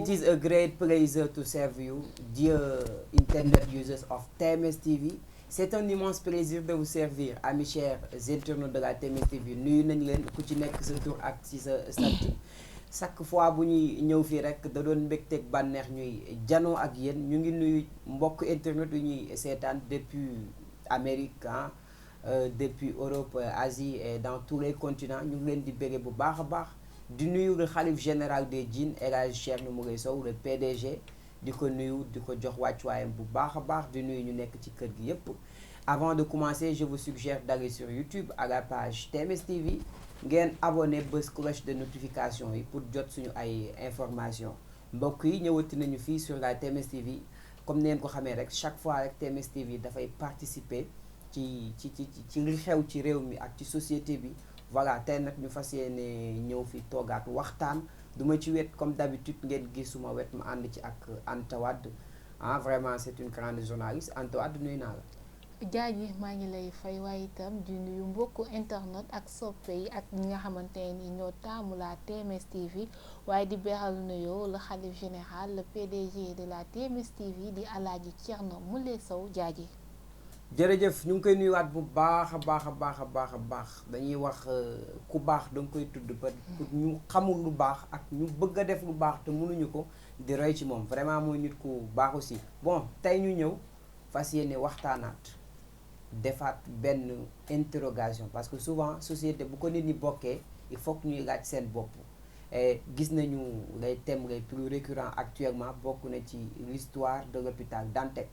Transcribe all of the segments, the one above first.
It is a great pleasure to serve you, dear internet users of TMS TV. C'est un immense plaisir de vous servir, amis chers internautes de la TMS TV. Nuyu nañ leen ku ci nekk sa tur ak ci sa statut. Chaque fois bu ñuy ñëw fii rek da doon mbégteeg bànneex ñuy janoo ak yéen ñu ngi nuyu mbokk internet yu ñuy seetaan depuis Amérique depuis Europe Asie et dans tous les continents ñu ngi leen di bége bu baax a baax. di nuyu le xalif général des djinns El Hadji Cheikh Moulay Sow le PDG di ko nuyu di ko jox wàccuwaayam bu baax a baax di nuyu ñu nekk ci kër gi yépp. Avant de commencer je vous suggère d'aller sur YouTube à la page TMS TV ngeen abonné bës cloche de notification yi pour jot suñu ay information mbokk yi ñëwati nañu fii sur la TMS TV comme neen ko xamee rek chaque fois rek TMS TV dafay participer ci li xew ci réew mi ak ci société bi. Voilà tey nag ñu fas yéene ñëw fi toogaat waxtaan du ma ci wet comme d'habitude ngeen gis suma wet ma ànd ci ak Anta Wade vraiment c'est une grande journaliste Anta Wade nuyu naa la. Jaaji maa ngi lay fay waaye itam di nuyu mbokku internet ak soppe yi ak ñi nga xamante ni ñoo taamu la TMS TV waaye di beral nuyoo le khalife général le PDG de la TMS TV di Alaaji Thierno Moule Sow Jaaji. jërëjëf ñu ngi koy nuyuwaat bu baax a baax a baax a baax a baax dañuy wax ku baax da nga koy tudd ba ñu xamul lu baax ak ñu bëgg a def lu baax te mënuñu ko di roy ci moom vraiment mooy nit ku baax aussi. Bon tey ñu ñëw fas yéene waxtaanaat defaat benn interrogation parce que souvent société bu ko nit ñi bokkee il faut que ñuy laaj seen bopp et gis nañu les thèmes les plus récurrents actuellement bokk na ci l'histoire de l'hôpital Dantec.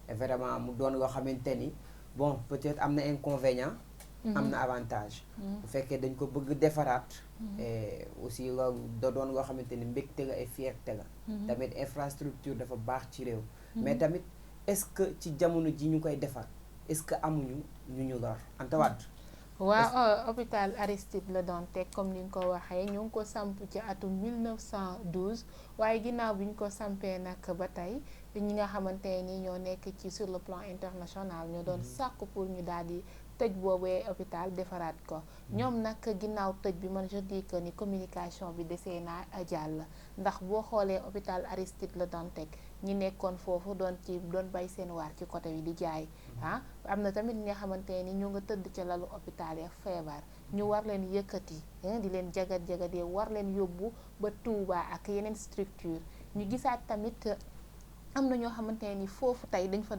Et vraiment mu doon loo xamante ni bon peut-être am na inconvénient am na avantage bu fekkee dañ ko bëgg defaraat et aussi loolu da doon loo xamante ni mbégte la et fierté la tamit infrastructure dafa baax ci réew mais tamit est-ce que ci jamono ji ñu koy defar est-ce que amuñu ñu lor Anta Wade. waaw hôpital Aristide Le Dantec comme ni nga ko waxee ñu ngi ko samp ci atum 1912 waaye ginnaaw bi ñu ko sampee nag ba tey ñi nga xamante ni ñoo nekk ci sur le plan international ñoo doon sàkku pour ñu daal di tëj boobee hôpital defaraat ko ñoom nag ginnaaw tëj bi man je dis que ni communication bi desee naa jàll ndax boo xoolee hôpital Aristide Le Dantec ñi nekkoon foofu doon bay seen waar ci côté bi di jaay am na tamit ñi nga xamante ni ñu nga tëdd ca lalu hôpital ya feebar ñu war leen yëkkati di leen jagat-jagatee war leen yóbbu ba Touba ak yeneen structure ñu gisaat tamit am na ñoo xamante ni foofu tey dañ fa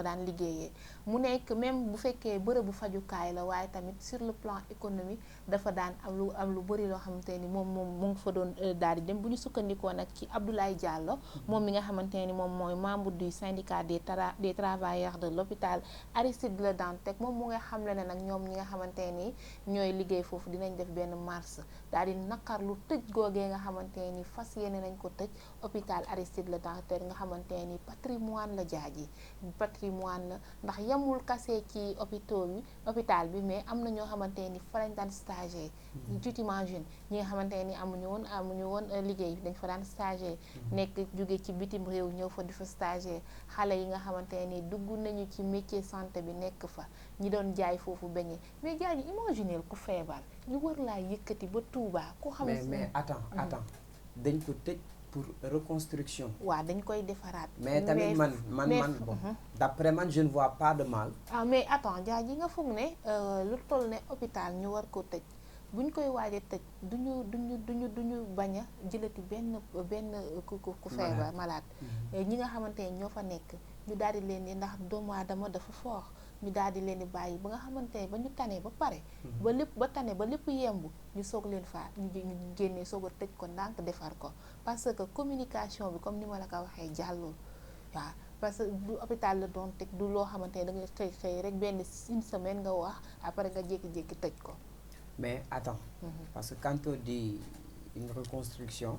daan liggéeyee mu nekk même bu fekkee bërëbu fajukaay la waaye tamit sur le plan économique dafa daan am lu bëri loo xamante ni moom mu ngi fa doon daal di dem bu ñu sukkandikoo nag ci Abdoulaye Diallo moom mi nga xamante ni moom mooy membre du syndicat des travailleurs de l'hôpital Aristide Le Dantec moom mu nga xamle ne nag ñoom ñi nga xamante ni ñooy liggéey foofu dinañ def benn marche daal di naqarlu tëj googee nga xamante ni fas yéene nañ ko tëj hôpital Aristide Le Dantec te nga xamante ni patrimoine la Jaaji patrimoine la ndax yamul kase ci hôpital bi mais am na ñoo xamante ni fa lañ daan stagiaire tu t'imagines ñi nga xamante ni amuñu woon liggéey dañ fa daan stagiaire nekk jóge ci bitim réew ñëw fa di fa stagiaire xale yi nga xamante ni dugg nañu ci métier santé bi nekk fa ñi doon jaay foofu beñe mais Jaaji imaginer ku feebar ñu war laa yëkkati ba Touba ku xam mais attends dañ ko tëj pour reconstruction. waaw dañ koy defaraat. mais tamit man bon d'après man je ne vois pas de mal. mais attends Jaaji nga foog ne lu toll ne hôpital ñu war ko tëj buñ koy waaj a tëj duñu bañ a jëlati benn ku feebar malade ñi nga xamante ne ñoo fa nekk ñu daal di leen di ndax doomu aadama dafa fort ñu daal di leen di bàyyi ba nga xamante ne ba ñu tane ba pare ba lépp yemb ñu soog leen faa ñu génnee soog a tëj ko ndànk defar ko parce que communication bi comme ni ma la ko waxee jàllul waaw parce que du hôpital La Dantec du loo xamante ne da nga xëy rek benn une semaine nga wax après nga jékki-jékki tëj ko. mais attends parce que quand on dit une reconstruction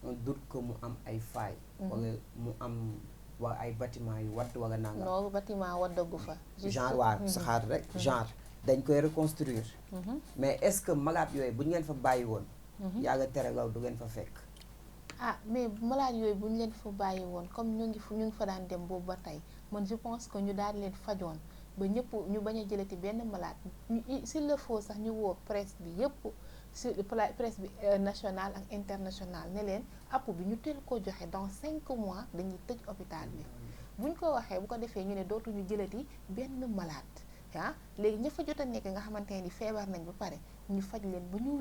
on doute que mu am ay failles. wala mu am waa ay bâtiment yu wadd wala nangam. non bâtiment waddagu fa. genre waa saxaar rek genre dañ koy reconstruire. mais est-ce que malade yooyu bu ñu leen fa bàyyi woon. yàlla tere law du ngeen fa fekk. mais malade yooyu bu ñu leen fa bàyyi woon comme ñu ngi fa daan dem boobu ba tey man je pense que ñu daal leen fajoon ba ñëpp ñu bañ a jëlati benn malade s'il le faut sax ñu woo presse bi yëpp sur presse bi nationale ak internationale ne leen app bi ñu teel ko joxe dans 5 mois dañuy tëj hôpital bi buñ ko waxee bu ko defee ñu ne dootuñu jëlati benn malade léegi ña fa jot a nekk nga xamante ni feebar nañ ba pare ñu faj leen ba ñu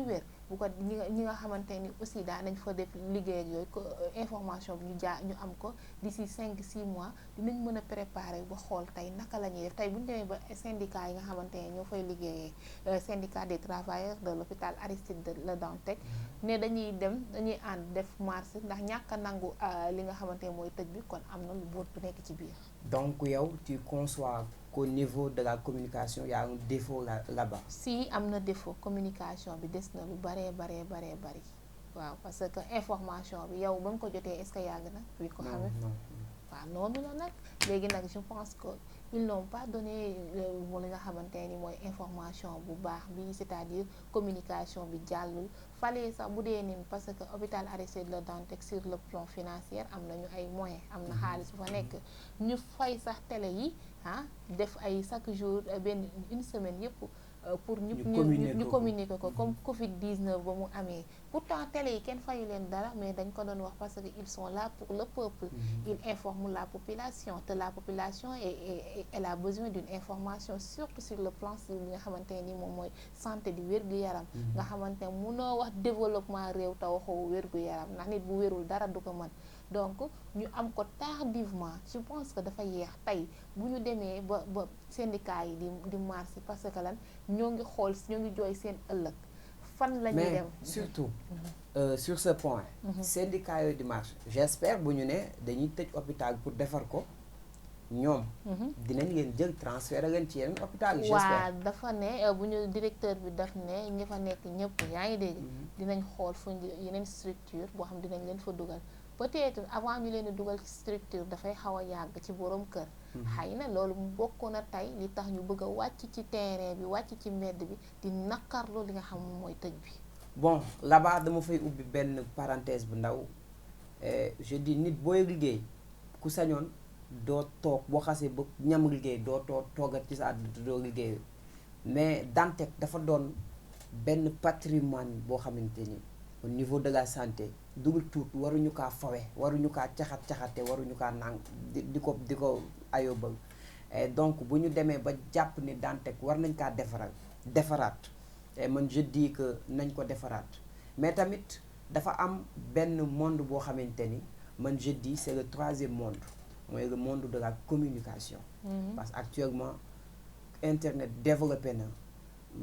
wér bu ko ñi nga xamante ni aussi daa nañ fa def liggéey ak yooyu ko information bi ñu am ko d'ici 5-6 mois dinañ mën a préparer ba xool tey naka la ñuy def tey bu ñu demee ba syndicat yi nga xamante ne ñoo fay liggéeyee syndicat des travailleurs de l'hôpital Aristide de Le Dantec ne dañuy ànd def marche ndax ñàkk a nangu li nga xamante ne mooy tëj bi kon am na lu boot bu nekk ci biir. Donc yow tu conçois qu'au niveau de la communication il y a un défaut là-bas. Si am na défaut communication bi des na lu bari waaw parce que information bi yow ba nga ko jotee est-ce que yàgg na bi ko xamee waaw noonu la nag léegi nag je pense que ils n'ont pas donné li nga xamante ni mooy information bu baax bi c'est-à-dire communication bi jàllul fallait sax bu dee ni parce que hôpital Aristide Le Dantec sur le plan financier am nañu ay moyens am na xaalis bu fa nekk ñu fay sax télé yi def ay chaque jour une semaine yëpp pour ñu communiquer ko comme Covid-19 ba mu amee pourtant télé yi kenn fayu leen dara mais dañ ko doon wax parce que ils sont là pour le peuple ils informent la population te la population elle a besoin d'une information surtout sur le plan si bi nga xamante ni moom mooy santé di wér-gu-yaram nga xamante ne munoo wax développement réew te waxoo wér-gu-yaram ndax nit bu wérul dara du ko mën donc ñu am ko tardivement je pense que dafa yeex tey bu ñu demee ba syndicat yi di marche parce que lan ñoo ngi jooy seen ëllëg fan la ñuy dem mais surtout sur ce point syndicat yooyu di marche j'espère bu ñu ne dañuy tëj hôpital pour defar ko ñoom dinañ leen jël transfert leen ci yeneen hôpital yi j'espère waaw dafa ne bu ñu directeur bi daf ne ñi fa nekk ñëpp yaa ngi dégg dinañ xool fu yeneen structure boo xam dinañ leen fa dugal peut-être avant ñu leen di dugal ci structure dafay xaw a yàgg ci borom kër xëy na loolu bokk na tey li tax ñu bëgg a wàcc ci terrain bi wàcc ci mbedd bi di naqarlu li nga xam mooy tëj bi bon là-bas dama fay ubbi benn parenthèse bu ndaw je dis nit booy liggéey ku sañoon doo toog boo xasee ba ñam liggéey doo toogat ci sa àdduna doo liggéey mais Dantec dafa doon benn patrimoine boo xamante ni au niveau de la santé dugul tuut waruñu kaa fawe waruñu kaa caxate waruñu kaa nang di ko ayobal donc bu ñu demee ba jàpp ni Dantec war nañ kaa defaraat man je dis que nañ ko defaraat mais tamit dafa am benn monde boo xamante ni man je dis c'est le 3e monde mooy le monde de la communication parce que actuellement internet développé na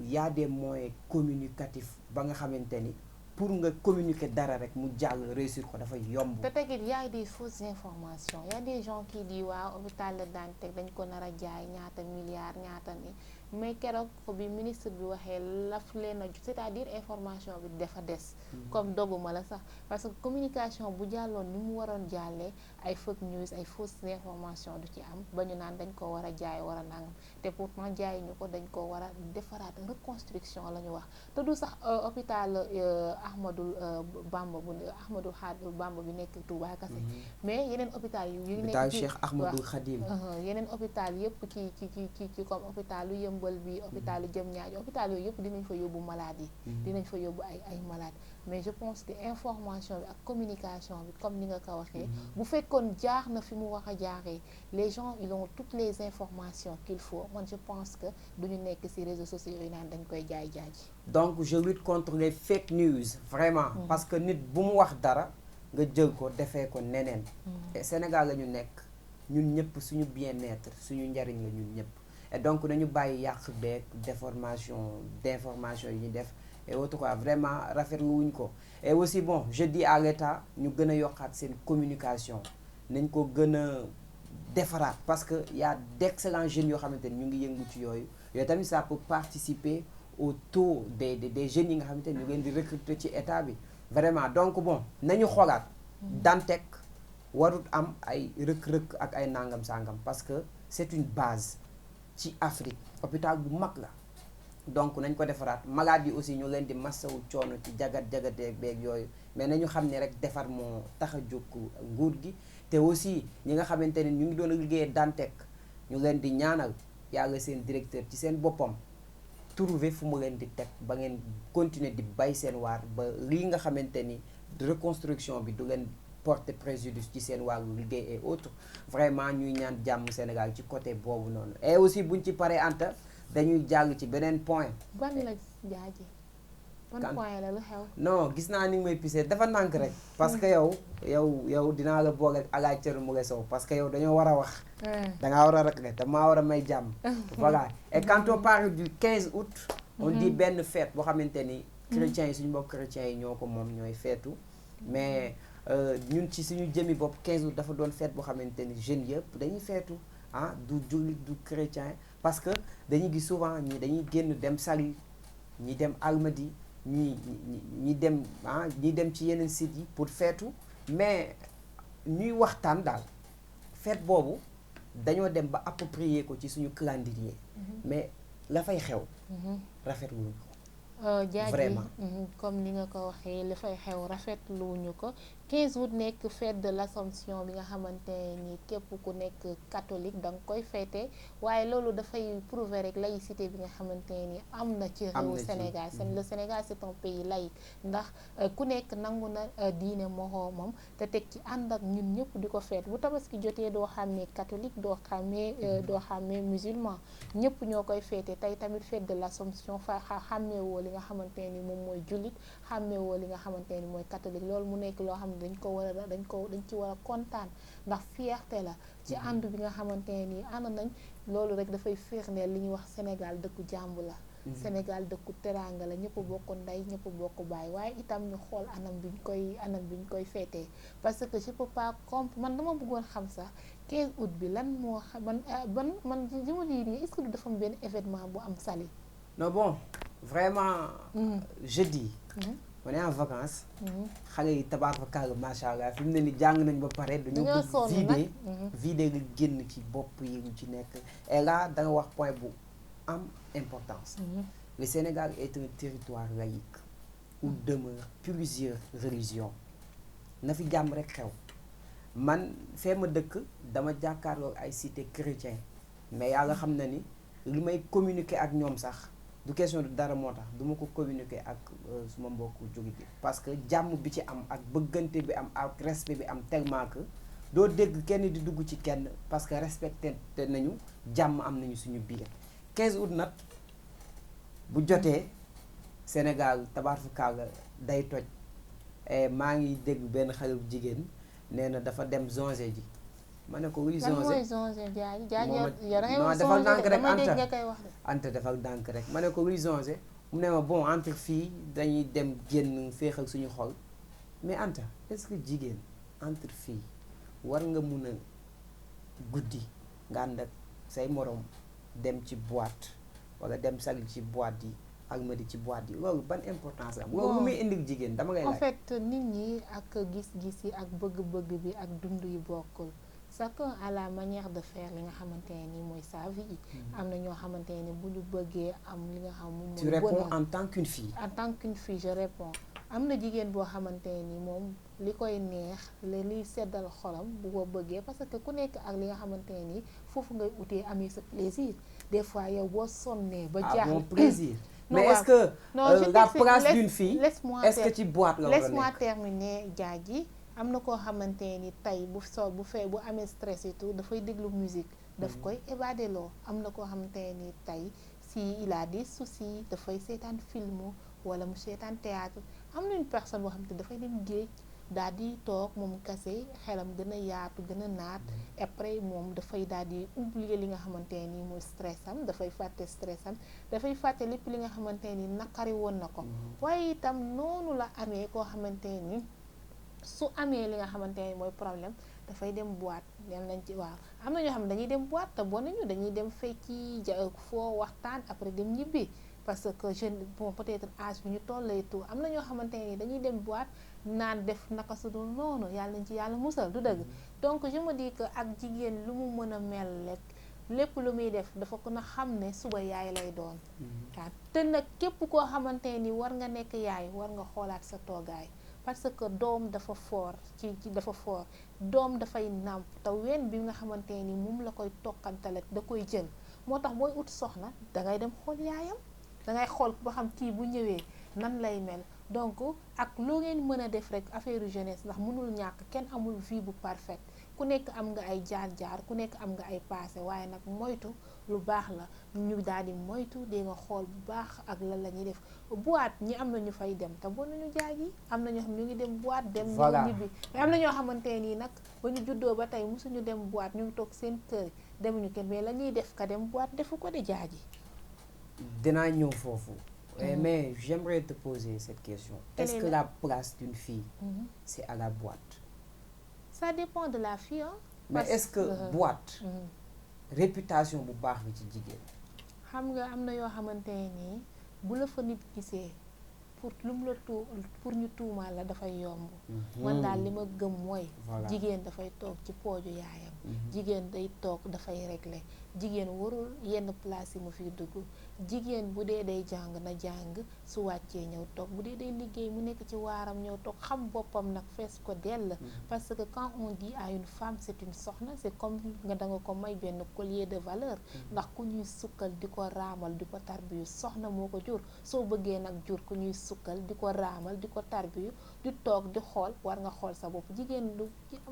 y a des moyens communicatifs ba nga xamante ni pour nga communiquer dara rek mu jàll réussir ko dafa yomb. te tegit y a des fausses informations y a des gens qui disent waaw hôpital Le Dantec dañ ko nar a jaay ñaata milliards ñaata ni mais keroog bi ministre bi waxee laf leen a c'est-à-dire information bi dafa des. comme doguma la sax parce que communication bu jàlloon ni mu waroon jàllee ay fake news ay fausses informations du ci am ba ñu naan dañ ko war a jaay war a nangam te pourtant jaay ñu ko dañ ko war a defaraat reconstruction la ñu wax te du sax hôpital Ahmadou Bamba bi nekk Touba Kassé mais yeneen hôpital yu nekk Cheikh Ahmadou Khadim yeneen hôpital yëpp ci comme hôpital yu Yëmbal bi hôpital yu Diamniadio hôpital yooyu yëpp dinañ fa yóbbu malade yi dinañ fa yóbbu ay malade mais je pense que information bi ak communication bi comme ni nga ko waxee bu fekkoon jaar na fi mu wax a jaaree les gens ils ont toutes les informations qu'il faut man je pense que duñu nekk ci réseaux sociaux yi naan dañ koy jaay ji donc je lutte contre les fake news vraiment parce que nit bu mu wax dara nga jël ko defee ko neneen Sénégal la ñu nekk ñun ñëpp suñu bien-être suñu njariñ la ñun ñëpp et donc nañu bàyyi yàq beeg d'information yi ñu def et autres quoi vraiment rafetlu wuñ ko et aussi bon je dis à l'État ñu gën a yokkaat seen communication nañ ko gën a defaraat parce que y a d'excellents jeunes yoo xamante ni ñu ngi yëngu ci yooyu tamit ça peut participer au taux des jeunes yi nga xamante ni ñu leen di recruter ci état bi vraiment donc bon nañu xoolaat Dantec warut am ay rëkk-rëkk ak ay nangam sangam parce que c'est une base ci Afrique hôpital bu mag la donc nañ ko defaraat malade yi aussi ñu leen di massawu coono ci jagat-jagateeg beeg yooyu mais nañu xam ne rek defar moo tax a jóg nguur gi te aussi ñi nga xamante ne ñu ngi doon liggéeyee Dantec ñu leen di ñaanal yàlla seen directeur ci seen boppam trouver fu mu leen di teg ba ngeen continuer di bay seen waar ba lii nga xamante ni reconstruction bi du leen porter préjudice ci seen wàllu liggéey et autres vraiment ñuy ñaan jàmm Sénégal ci côté boobu noonu et aussi buñ ci paree Anta dañuy jàll ci beneen point. ban la jaaji ban point la lu xew. non gis naa ni may pisee dafa nànk rek parce que yow dinaa la boole ak alaaj cëru mu sow parce que yow dañoo war a wax. dangaa war a rek te maa war a may jàmm. voilà et quand on parle du 15 août. on dit benn fête boo xamante ni. chrétiens yi suñu mbokk chrétiens yi ñoo ko moom ñooy feetu mais. ñun ci suñu jëmi bopp 15 août dafa doon fête boo xamante ni jeunes yëpp dañuy feetu ah du jullit du chrétien parce que dañuy gis souvent ñi dañuy génn dem Saly ñi dem Almadies ñi dem ñi dem ci yeneen sites yi pour feetu mais ñuy waxtaan daal fête boobu dañoo dem ba approprier ko ci suñu calendrier mais la fay xew rafetluñu ko jaaji comme ni nga ko waxee li fay xew rafetluwuñu ko 15 août nekk fête de l'Assomption bi nga xamante ni képp ku nekk catholique da nga koy fêter waaye loolu dafay prouver rek laïcité bi nga xamante ni am na ci réewu Sénégal le Sénégal c'est un pays laïque ndax ku nekk nangu na diine moroomam te teg ci ànd ak ñun ñëpp di ko feet bu tabaski jotee doo xàmmee catholique doo xàmmee musulman ñëpp ñoo koy feete tey tamit fête de l'Assomption fa xàmmee woo li nga xamante ni moom mooy jullit xàmmee woo li nga xamante ni mooy catholique loolu mu nekk loo xam ne dañ ci war a kontaan ndax fierté la ci ànd bi nga xamante ni ànd nañ loolu rek dafay firndeel li ñuy wax Sénégal dëkku jàmb la Sénégal dëkku teraanga la ñëpp bokk ndey ñëpp bokk baay waaye itam ñu xool anam bi ñu koy feetee parce que je peux pas man dama bëggoon xam sax 15 août bi lan moo xam man je me dis nii est-ce que du dafa am benn événement bu am Saly. non bon vraiment jeudi on est en vacances xale yi tabaarkalla macha allah fi mu ne ni jàng nañ ba pare dañoo bëgg vider nga génn ci bopp yi ñu ci nekk et là da nga wax point bu am importance le Sénégal est un territoire laïque où demeurent plusieurs religions na fi jàmm rek xew man fee ma dëkk dama jàkkaarloo ay cité chrétien mais yàlla xam na ni li may communiquer ak ñoom sax du question de dara moo tax du ma ko communiquer ak suma mbokku jógi bi parce que jàmm bi ci am ak bëggante bi am ak respect bi am tellement que doo dégg kenn di dugg ci kenn parce que respecté nañu jàmm am nañu suñu biir 15 août nag bu jotee Sénégal tabaarkalla day toj maa ngi dégg benn xale bu jigéen nee na dafa dem zonge ji ma ne ko luy zonge defal ndànk rek Anta defal ndànk rek ma ne ko luy zonge mu ne ma bon entre filles dañuy dem génn féexal suñu xol mais Anta est-ce que jigéen entre filles war nga mun a guddi nga ànd ak say morom dem ci boîte wala dem Saly ci boîte yi Almadies ci boîte yi loolu ban importance am loolu lu muy indil jigéen dama lay laaj. en fait nit ñi ak gis-gis yi ak bëgg-bëgg bi ak dund yi bokkul chacun a la manière de faire li nga xamante ni mooy sa vie. am na ñoo xamante ni bu ñu bëggee am li nga xam moom mooy. tu réponds en tant qu'une fille. en tant qu'une fille je réponds am na jigéen boo xamante ni moom li koy neex liy seddal xolam bu ko bëggee parce que ku nekk ak li nga xamante ni foofu ngay utee amee sa plaisir des fois yow boo sonnee ba jaaxle. bon plaisir. mais est-ce que la place d'une fille est-ce que ci boîte la war a nekk laisse-moi terminer Diadji am na koo xamante ni tey bu amee stress et tout dafay déglu musique daf koy évader loo am na koo xamante ni tey si il a des soucis dafay seetaan film wala mu seetaan théâtre am na une personne boo xamante dafay dem géej daal di toog moom kase xelam gën a yaatu gën a naat après moom dafay daal di oublier li nga xamante ni mooy stressam dafay fàtte stressam dafay fàtte lépp li nga xamante ni naqari woon na ko waaye itam noonu la amee koo xamante ni su amee li nga xamante ni mooy problème dafay dem boîte dem nañ ci waaw am na ñoo xam ne dañuy dem boîte te bon nañu dañuy dem fecci foo waxtaan après dem ñibbi parce que jeune bon peut-être âge bi ñu tollee tout am na ñoo xamante ni dañuy dem boîte naan def naka su dul noonu yàlla nañ ci yàlla musal du dëgg donc je me dis que ak jigéen lu mu mën a mel rek lépp lu muy def dafa ko na xam ne suba yaay lay doon waaw te nag képp koo xamante ni war nga nekk yaay war nga xoolaat sa toogaay parce que doom dafa fort ci dafa fort doom dafay nàmp te ween bi nga xamante ni moom la koy tokkantale da koy jël moo tax booy ut soxna dangay dem xool yaayam dangay xool ba xam kii bu ñëwee nan lay mel donc ak loo ngeen mën a def rek affaire jeunesse ndax mënul ñàkk kenn amul vie bu parfaite ku nekk am nga ay jaar-jaar ku nekk am nga ay passé waaye nag moytu lu baax la ñu daal di moytu di nga xool bu baax ak lan la ñuy def boîte ñi am na ñu fay dem te bon nañu jaaj yi am na ñoo xam ñu ngi dem boîte dem ñëw ñibbi mais am na ñoo xamante nii nag ba ñu juddoo ba tey mosuñu dem boîte ñu ngi toog seen kër demuñu kenn mais la ñuy def ka dem boîte defu ko di jaaj yi dinaa ñëw foofu mais j'aimerais te poser cette question. Est-ce que la place d'une fille c'est à la boîte? Ça dépend de la fille, hein. Mais est-ce que boîte réputation bu baax bi ci jigéen? xam nga am na yoo xamante nii bu la fa nit gisee pour lu mu la pour ñu tuumaal la dafay yomb. man daal li ma gëm mooy. jigéen dafay toog ci pooju yaayam. jigéen day toog dafay régler jigéen warul yenn place yi mu fiy dugg jigéen bu dee day jàng na jàng su wàccee ñëw toog bu dee day liggéey mu nekk ci waaram ñëw toog xam boppam nag fees ko dell. parce que quand on dit à une femme c'est une soxna c'est comme nga danga ko may benn collier de valeur. ndax ku ñuy sukkal di ko raamal di ko tarbiyu soxna moo ko jur soo bëggee nag jur ku ñuy sukkal di ko raamal di ko tarbiyu di toog di xool war nga xool sa bopp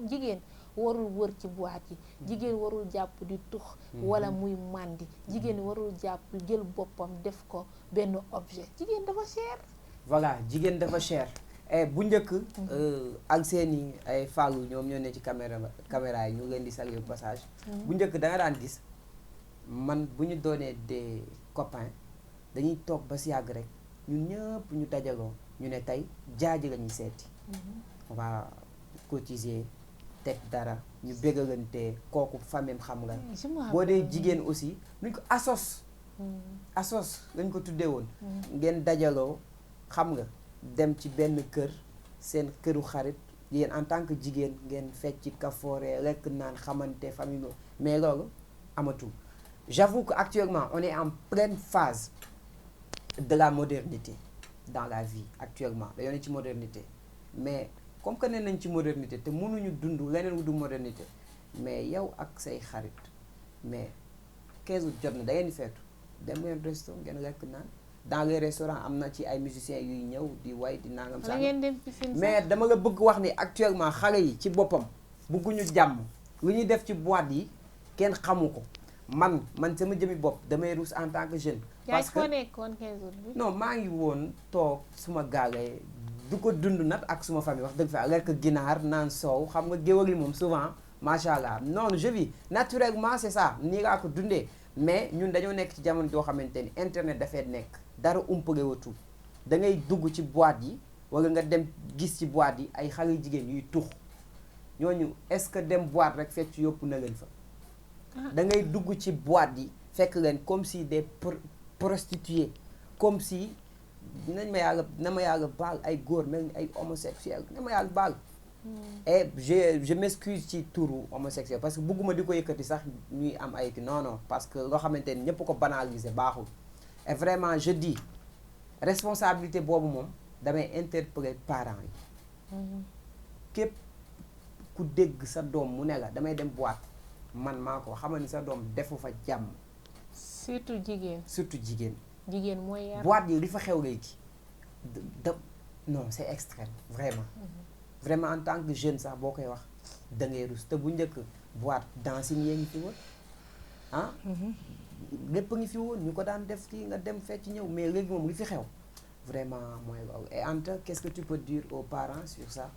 jigéen warul wër ci boîte yi jigéen warul jàpp di tux wala muy màndi jigéen warul jàpp jël boppam def ko benn objet jigéen dafa cher. voilà jigéen dafa cher bu njëkk ak seeni ay fàllu ñoom ñoo ne ci caméra yi ñu leen di saluer passage bu njëkk da nga daan gis man bu ñu doonee des copains dañuy toog ba si yàgg rek ñun ñëpp ñu dajaloo ñu ne tey jaaji la ñuy seeti on va cotiser teg dara ñu bégalante kooku famille xam nga boo dee jigéen aussi nuñ ko asos lañ ko tuddee woon ngeen dajaloo xam nga dem ci benn kër seen këru xarit yéen en tant que jigéen ngeen fecc kafoore rekk naan xamante famille mais loolu amatul. J'avoue qu'actuellement on est en pleine phase de la modernité dans la vie actuellement dañoo ne ci modernité mais comme que ne nañ ci modernité te mënuñu dund leneen wu du modernité mais yow ak say xarit mais 15 août jot na da ngeen di feetu dem ngeen resto ngeen lekk naan dans les restaurants am na ci ay musiciens yuy ñëw di way di nangam sax mais dama la bëgg wax ni actuellement xale yi ci boppam bëgguñu jàmm lu ñuy def ci boîte yi kenn xamu ko man sama jëmi bopp damay ruus en tant que jeune. parce que nekkoon 15 août bi non maa ngi woon toog suma gaale du ko dund nag ak suma famille wax dëgg fa lekk ginaar naan soow xam nga géwël yi moom souvent macha allah non je vis naturellement c'est ça nii laa ko dundee mais ñun dañoo nekk ci jamono joo xamante ni internet dafay nekk dara umpale watul da ngay dugg ci boîte yi wala nga dem gis ci boîte yi ay xale jigéen yuy tux ñooñu est-ce que dem boîte rek fekk yópp na leen fa. da ngay dugg ci boîte yi fekk leen comme si des prostituées comme si na ma yàlla baal ay góor mel ni ay homosexuels na ma yàlla baal. et je m'excuse ci turu homosexuel parce que bëgguma di ko yëkkati sax ñuy am ay non parce que loo xamante ni ñëpp ko banaliser baaxul et vraiment je dis responsabilité boobu moom damay interpeller parents yi. képp ku dégg sa doom mu ne la damay dem boîte man maa ko xamal ni sa doom defu fa jàmm. surtout jigéen. jigéen mooy yar. boîte yi li fa xew léegi non c'est extrême vraiment. vraiment en tant que jeune sax boo koy wax da ngay rus te bu njëkk boîte dancing yee ngi fi woon ah. lépp ngi fi woon ñu ko daan def kii nga dem fecc ñëw mais léegi moom li fi xew vraiment mooy loolu et Anta qu'est-ce que tu peux dire aux parents sur ça.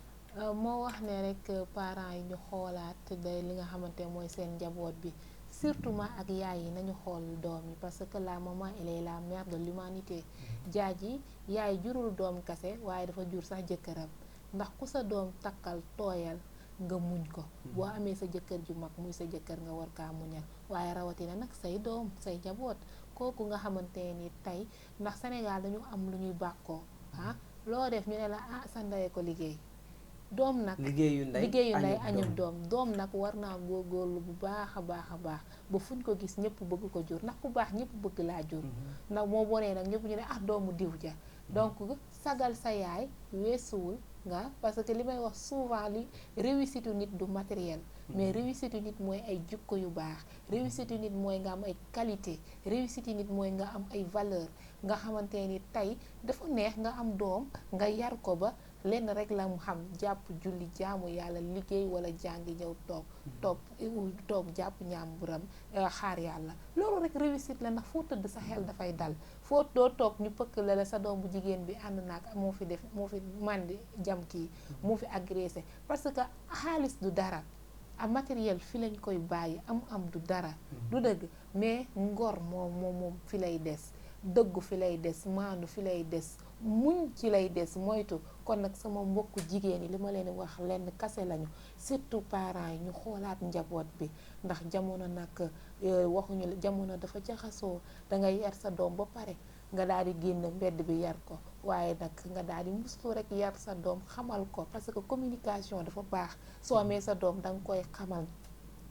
moo wax ne rek parents yi ñu xoolaat day li nga xamante mooy seen njaboot bi surtout ma ak yaay yi nañu xool doom yi parce que la maman elle est la mère de l'humanité jaaj yi yaay jurul doom kase waaye dafa jur sax jëkkëram ndax ku sa doom takkal tooyal nga muñ ko boo amee sa jëkkër ju mag muy sa jëkkër nga war kaa muñal waaye rawatina nag say doom say njaboot kooku nga xamante ni tey ndax Sénégal dañu am lu ñuy bàkkoo loo def ñu ne la sa ndey ko liggéey doom nag liggéeyu ndey añub doom nag war naa góorgóorlu bu baax a baax ba fuñ ko gis ñëpp bëgg ko jur ndax ku baax ñëpp bëgg laa jur ndax moo bonee nag ñëpp ñu ne doomu diw ja donc sagal sa yaay weesuwul nga parce que li may wax souvent li réussite nit du matériel mais réussite nit mooy ay jikko yu baax réussite nit mooy nga am ay qualité réussite nit mooy nga am ay valeur nga xamante ni tey dafa neex nga am doom nga yar ko ba lenn rek la mu xam jàpp julli jaamu yàlla liggéey wala jàngi ñëw toog jàpp ñaamburam xaar yàlla loolu rek réussite la ndax foo tëdd sa xel dafay dal foo doo toog ñu pëkk la sa doom bu jigéen bi ànd naag moo fi mandi jam kii moo fi agressé parce que xaalis du dara am matériel fi lañ koy bàyyi am du dara du dëgg mais ngor moom fi lay des dëggu fi lay des maandu fi lay des muñ ci lay des moytu kon nag sama mbokku jigéen yi li ma leen wax lenn kase lañu surtout parents yi ñu xoolaat njaboot bi ndax jamono nag waxuñu jamono dafa jaxasoo dangay yar sa doom ba pare nga daal di génn mbedd bi yar ko waaye nag nga daal di muslu rek yar sa doom xamal ko parce que communication dafa baax soo amee sa doom danga koy xamal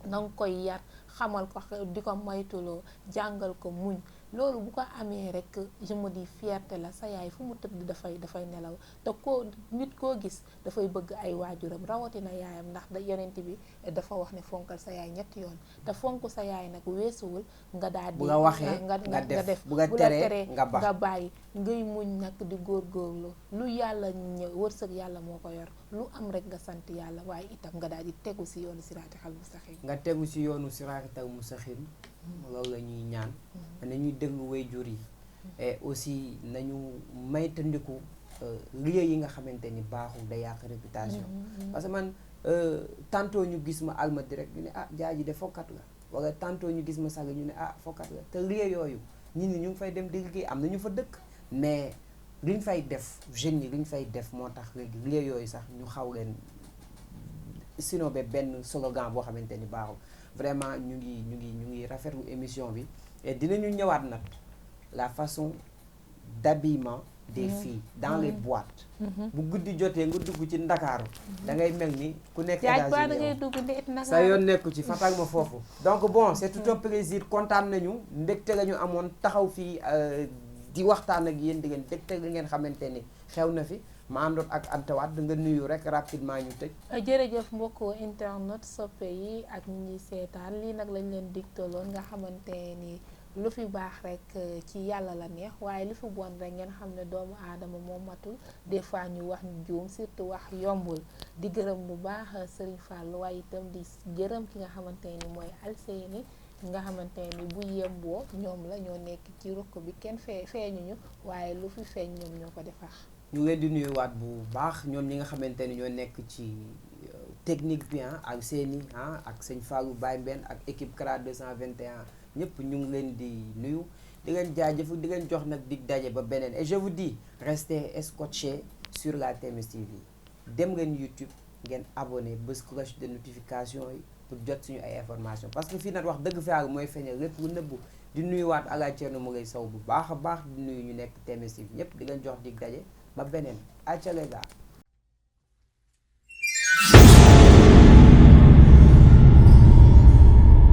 danga koy yar xamal ko di ko moytuloo jàngal ko muñ loolu bu ko amee rek je me dis fierté la sa yaay fu mu tëdd dafay nelaw te nit koo gis dafay bëgg ay waajuram rawatina yaayam ndax yonent bi dafa wax ne fonkal sa yaay ñetti yoon te fonk sa yaay nag weesuwul nga daal di bu nga waxee nga def bu nga teree nga bàyyi ngay muñ nag di góorgóorlu lu yàlla ñëw wërsëg yàlla moo ko yor lu am rek nga sant yàlla waaye itam nga daal di tegu si yoonu siraatal mustaqiim nga tegu si yoonu siraatal mustaqiim loolu la ñuy ñaan nañuy déglu waajur yi et aussi nañu maytandiku lieu yi nga xamante ni baaxul day yàq réputation parce que man tantôt ñu gis ma Almadies rek ñu ne jaaji de fokkat la wala tantôt ñu gis ma Saly ñu ne fokkat la te lieu yooyu nit ñi ñu ngi fay dem di liggéey am na ñu fa dëkk mais li ñu fay def jeunes yi li ñu fay def moo tax léegi lieu yooyu sax ñu xaw leen sinon ba benn slogan boo xamante ni baaxul vraiment ñu ngi rafetlu émission bi et dinañu ñëwaat nag la façon d'habillement des filles dans les boîtes bu guddi jotee nga dugg ci Ndakaaru da ngay mel ni ku nekk sa yoon nekku ci fatak ma foofu donc bon c'est tout un plaisir kontaan nañu mbégte la ñu amoon taxaw fii di waxtaan ak yéen di ngeen mbégte li ngeen xamante ni xew na fi ma àndoon ak Anta Wade nga nuyu rek rapidement ñu tëj. jërëjëf mbokku internet soppe yi ak ñi seetaan lii nag lañ leen digtaloon nga xamante ni lu fi baax rek ci yàlla la neex waaye lu fi bon rek ngeen xam ne doomu aadama moo matul des fois ñu wax ñu juum surtout wax yombul di gërëm bu baax Serigne Fall waaye itam di gërëm ki nga xamante ni mooy Alseyni nga xamante ni bu yemboo ñoom la ñoo nekk ci rukk bi kenn feeñuñu waaye lu fi feeñ ñoom ñoo ko defar. ñu leen di nuyuwaat bu baax ñoom ñi nga xamante ni ñoo nekk ci technique bi ak seeni ak sëñ Fallou Baye Mbène ak équipe CRA 221 ñëpp ñu ngi leen di nuyu di leen jaajëf di leen jox nag dig daje ba beneen et je vous dis restez scotchés sur la TMS TV dem ngeen YouTube ngeen abonné bës cloche de notification yi pour jot suñu ay information parce que fii nag wax dëgg fa mooy feeñal lépp lu nëbbu di nuyuwaat Alla Thierno Moulay Sow bu baax a baax di nuyu ñu nekk TMS TV ñëpp di leen jox dig daje ba beneen acca les gars